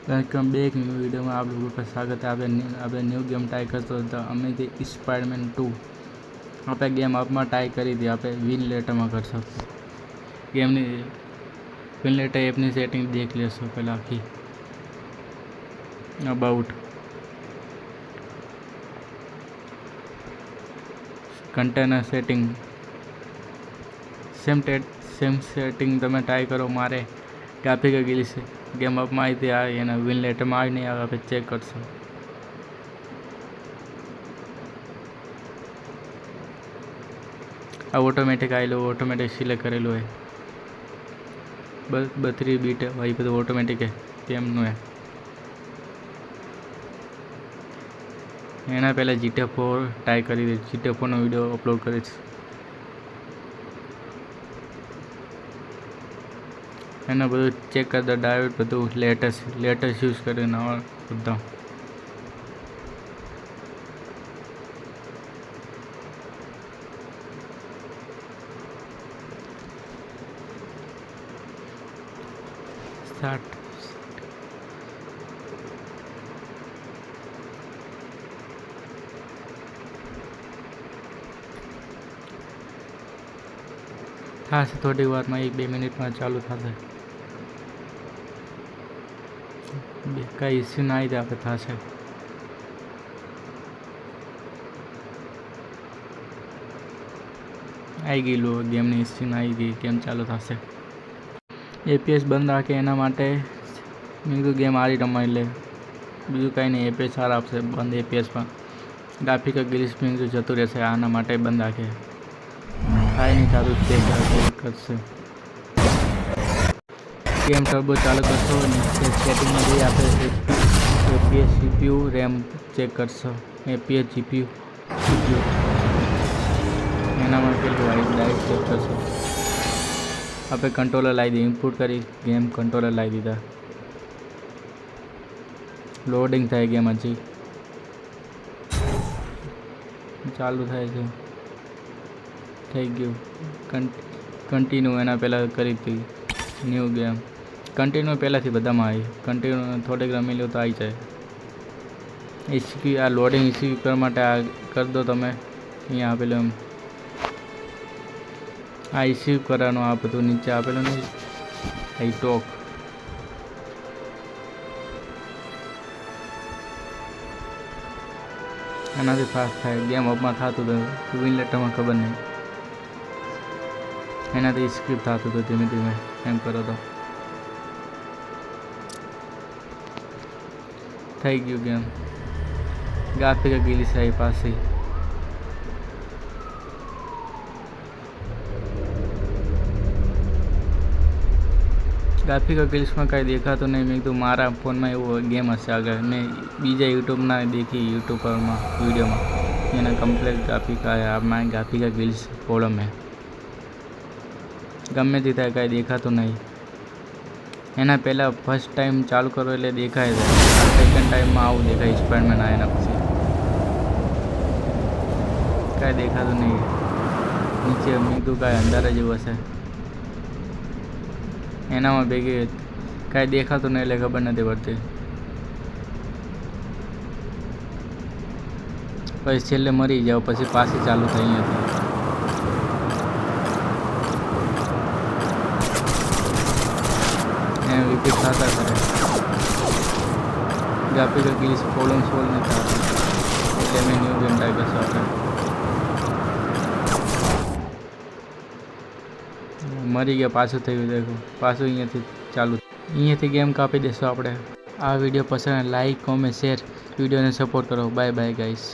Welcome back new video में आप लोगों का स्वागत है। आप न्यू गेम ट्राई करते हो अमेजिंग स्पाइडरमैन 2 आप गेम अपना ट्राई करी थी। आप विन लेटर में कर सकते गेम विन लेटर एपनी सेटिंग देख लेशो पहला आखी about container setting same setting तमे ट्राई करो। मारे ग्राफिक गीली से गेम अप में आई थी आ विन लेटर में आई नहीं आप चेक करशो। आ ऑटोमेटिक आएलो ऑटोमेटिक सिलेक्ट करेलू है बस 32 बीट है भाई બધું ऑटोमेटिक है गेमનું है। एना पहला GTA 4 ट्राई करी दे GTA 4 નો વિડિયો અપલોડ કરીશ। એના બધું ચેક કરી દો ડાયોડ બધું લેટેસ્ટ યુઝ કરીને બધા સ્ટાર્ટ થશે થોડી વારમાં 1-2 મિનિટમાં ચાલુ થશે। કઈ ઇસ્યુ ના આવી આપણે થશે। आई गई गेम ने इश्यू आई गई गेम चालू थशे। एपीएस बंद राखे एना माटे मैं कीधुं गेम आ रही रमाई ले बीजू कहीं नहीं। एपीएस सारा आपसे बंद एपीएस में ग्राफिक ग्लिच में जतु रहेशे आना माटे बंद राखे थाय नहीं चालू चेक करशे। गेम टर्बो चालू करशो नीचे सेटिंग में जई आपणे एपीएस सीपीयू रैम चेक करशो एपीएस जीपीयू सीपीयू एना में पेलू डायरेक्ट चेक करशो। आप कंट्रोलर लाई दी इनपुट करी गेम कंट्रोलर लाई दीधा लोडिंग थाय गेम हजी चालू थाय छे थई गयुं कंटिन्यू एना पहला करी थी न्यू गेम कंटिन्यू पहला थी बधा में आई कंटिन्यू थोड़े रमी लो तो आई जाए। इश्यू आ लोडिंग इश्यू कर माटे आ कर दो तमे अहींया आपेलू एम आ इश्यू करानो आ बधुं नीचे आपेलू नहीं आई टॉक एनाथी फास्ट थाय गेम अप में थतुं तो विन लेटर में खबर नहीं एनाथी स्क्रिप्ट थतुं तो धीमे धीमे एम करो तो थई गयुं गेम ग्राफिक गीली से आई पासी ग्राफिक ग्लिच में कहीं देखा तो नहीं। मैं तो मारा फोन में वो गेम हसे आगे मैं बीजा यूट्यूब ना देखी यूट्यूबर में वीडियो में एना कम्प्लीट ग्राफिक आया मैं ग्राफिक ग्लिच प्रॉब्लम है गमे थी था कहीं देखा तो नहीं। एना पहला फर्स्ट टाइम चालू करो एटले देखाय सेकंड टाइम में आવું देखाय स्पाइडरमैन आया पछी कहीं देखा तो नहीं। नीचे मैं तो कहीं अंधारा जेवुं हशे एना में भेगी कहीं देखा तो नहीं खबर नहीं पड़ती पछी छेल्ले मरी जाओ पछी पाછી चालू थई रिपीट थता करे ग्राफिक ग्लिच प्रॉब्लम सॉल्व नहीं थती એટલે मैं न्यू गेम ट्राई करशो। આપણે मरी गया पाछू थयुं देखो पाछू अहींयाथी चालू अहींयाथी गेम कापी देशो। આપણે આ વિડીયો પસંદ લાઈક કોમેન્ટ શેર વિડીયોને સપોર્ટ કરો। Bye bye guys.